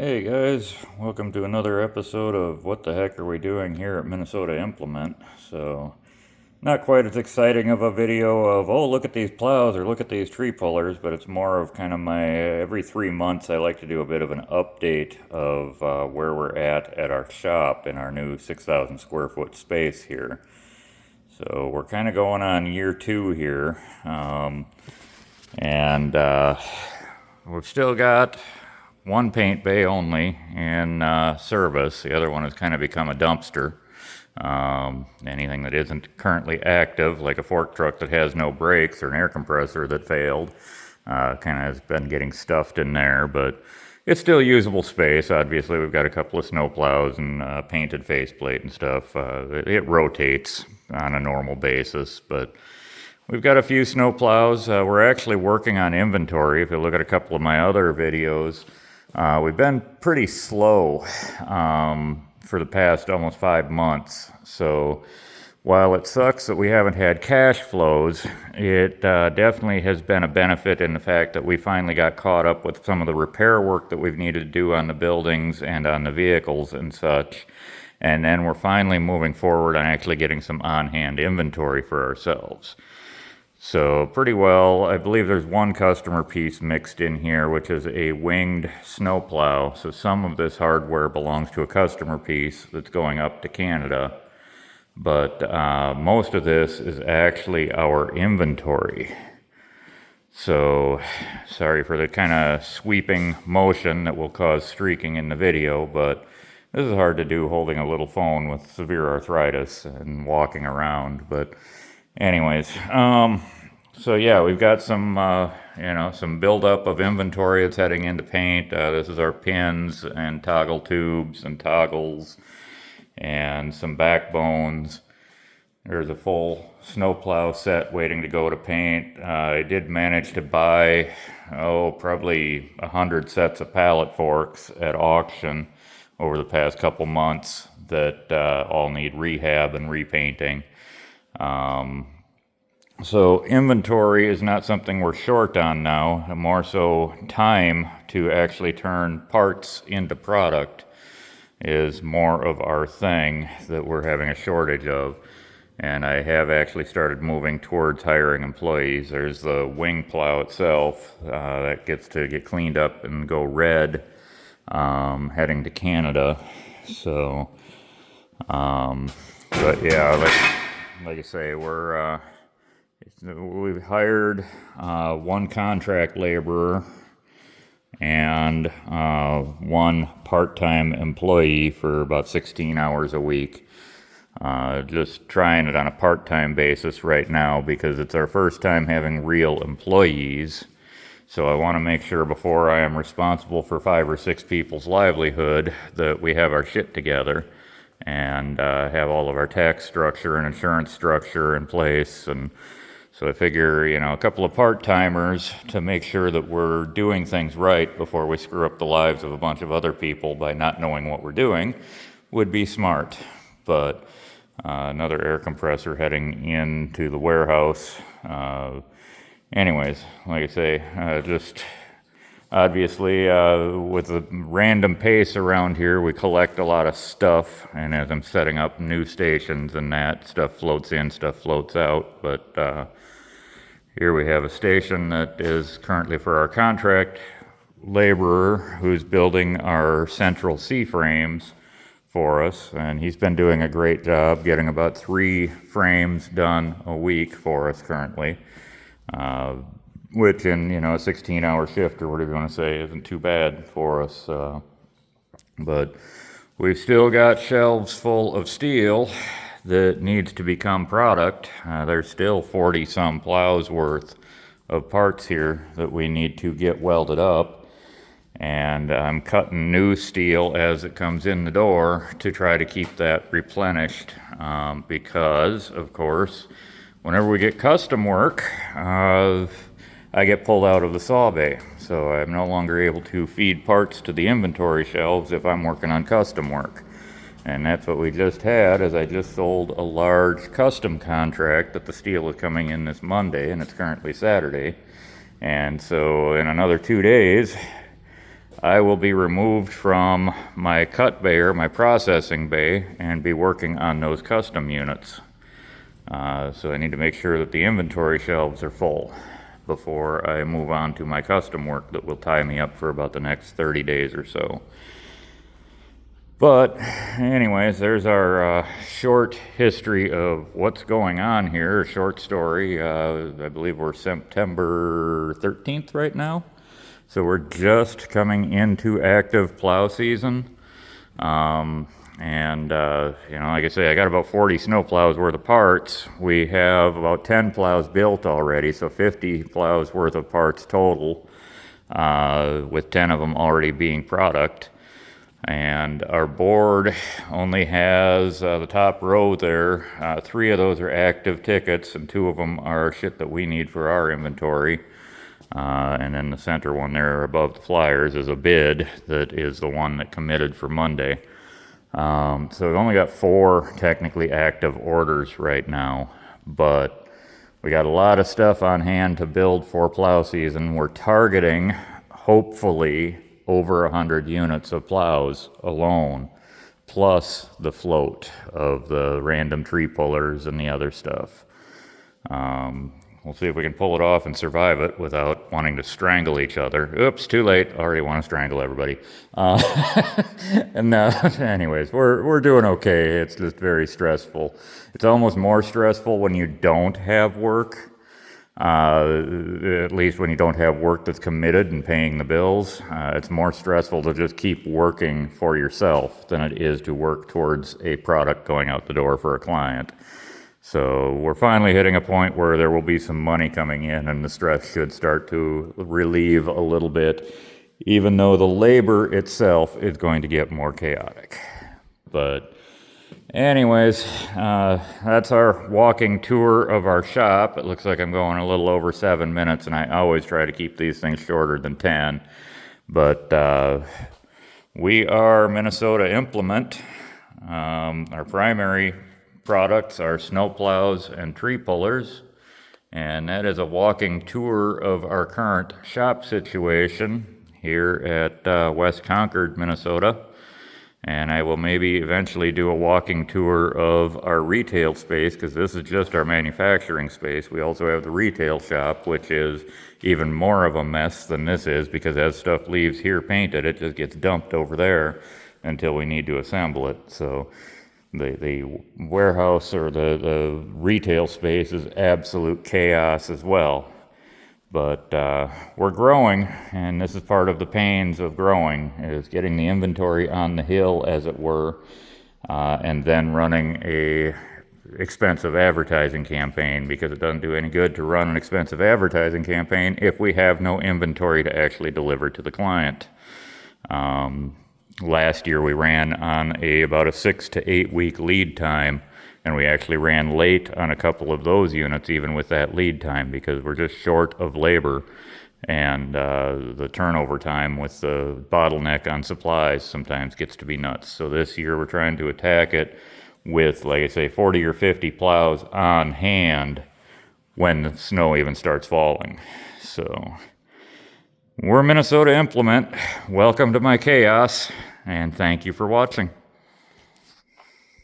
Hey guys, welcome to another episode of What the Heck Are We Doing here at Minnesota Implement. So, not quite as exciting of a video of, oh, look at these plows or look at these tree pullers, but it's more of kind of my every 3 months I like to do a bit of an update of where we're at our shop in our new 6,000 square foot space here. So, we're kind of going on year 2 here, and we've still got one paint bay only in service. The other one has kind of become a dumpster. Anything that isn't currently active, like a fork truck that has no brakes or an air compressor that failed, kind of has been getting stuffed in there, but it's still usable space. Obviously, we've got a couple of snow plows and painted faceplate and stuff. It rotates on a normal basis, but we've got a few snow plows. We're actually working on inventory. If you look at a couple of my other videos, we've been pretty slow for the past almost 5 months. So while it sucks that we haven't had cash flows, it definitely has been a benefit in the fact that we finally got caught up with some of the repair work that we've needed to do on the buildings and on the vehicles and such. And then we're finally moving forward on actually getting some on-hand inventory for ourselves. So pretty well, I believe there's one customer piece mixed in here, which is a winged snowplow. So some of this hardware belongs to a customer piece that's going up to Canada. But most of this is actually our inventory. So sorry for the kind of sweeping motion that will cause streaking in the video, but this is hard to do holding a little phone with severe arthritis and walking around. But anyways, so yeah, we've got some, some buildup of inventory that's heading into paint. This is our pins and toggle tubes and toggles and some backbones. There's a full snowplow set waiting to go to paint. I did manage to buy, probably 100 sets of pallet forks at auction over the past couple months that all need rehab and repainting. So inventory is not something we're short on now, more so time to actually turn parts into product is more of our thing that we're having a shortage of. And I have actually started moving towards hiring employees. There's the wing plow itself that gets to get cleaned up and go red, heading to Canada. So, but yeah, like I say, we've hired one contract laborer and one part-time employee for about 16 hours a week. Just trying it on a part-time basis right now because it's our first time having real employees. So I want to make sure before I am responsible for 5 or 6 people's livelihood that we have our shit together and have all of our tax structure and insurance structure in place. And so I figure, a couple of part-timers to make sure that we're doing things right before we screw up the lives of a bunch of other people by not knowing what we're doing would be smart. But another air compressor heading into the warehouse. Anyways, like I say, just obviously with the random pace around here, we collect a lot of stuff. And as I'm setting up new stations and that, stuff floats in, stuff floats out. But here we have a station that is currently for our contract laborer who's building our central C-frames for us, and he's been doing a great job getting about 3 frames done a week for us currently, which in a 16-hour shift or whatever you want to say isn't too bad for us. But we've still got shelves full of steel that needs to become product. There's still 40 some plows worth of parts here that we need to get welded up. And I'm cutting new steel as it comes in the door to try to keep that replenished because, of course, whenever we get custom work, I get pulled out of the saw bay. So I'm no longer able to feed parts to the inventory shelves if I'm working on custom work. And that's what we just had, as I just sold a large custom contract that the steel is coming in this Monday, and it's currently Saturday. And so in another 2 days, I will be removed from my cut bay or my processing bay and be working on those custom units. So I need to make sure that the inventory shelves are full before I move on to my custom work that will tie me up for about the next 30 days or so. But anyways, there's our short history of what's going on here, a short story. I believe we're September 13th right now. So we're just coming into active plow season. Like I say, I got about 40 snow plows worth of parts. We have about 10 plows built already, so 50 plows worth of parts total, with 10 of them already being product. And our board only has the top row there. 3 of those are active tickets, and 2 of them are shit that we need for our inventory. And then the center one there above the flyers is a bid that is the one that committed for Monday. So we've only got 4 technically active orders right now, but we got a lot of stuff on hand to build for plow season. We're targeting, hopefully, over 100 units of plows alone, plus the float of the random tree pullers and the other stuff. We'll see if we can pull it off and survive it without wanting to strangle each other. Oops, too late. Already want to strangle everybody. Anyways, we're doing okay. It's just very stressful. It's almost more stressful when you don't have work. At least when you don't have work that's committed and paying the bills. It's more stressful to just keep working for yourself than it is to work towards a product going out the door for a client. So we're finally hitting a point where there will be some money coming in and the stress should start to relieve a little bit, even though the labor itself is going to get more chaotic. But anyways, that's our walking tour of our shop. It looks like I'm going a little over 7 minutes, and I always try to keep these things shorter than 10. But we are Minnesota Implement. Our primary products are snow plows and tree pullers, and that is a walking tour of our current shop situation here at West Concord, Minnesota. And I will maybe eventually do a walking tour of our retail space, because this is just our manufacturing space. We also have the retail shop, which is even more of a mess than this is, because as stuff leaves here painted, it just gets dumped over there until we need to assemble it. So the warehouse or the retail space is absolute chaos as well. But we're growing, and this is part of the pains of growing, is getting the inventory on the hill, as it were, and then running a expensive advertising campaign, because it doesn't do any good to run an expensive advertising campaign if we have no inventory to actually deliver to the client. Last year we ran on about a 6 to 8 week lead time, and we actually ran late on a couple of those units even with that lead time, because we're just short of labor, and the turnover time with the bottleneck on supplies sometimes gets to be nuts. So this year we're trying to attack it with, like I say, 40 or 50 plows on hand when the snow even starts falling. So we're Minnesota Implement. Welcome to my chaos, and thank you for watching.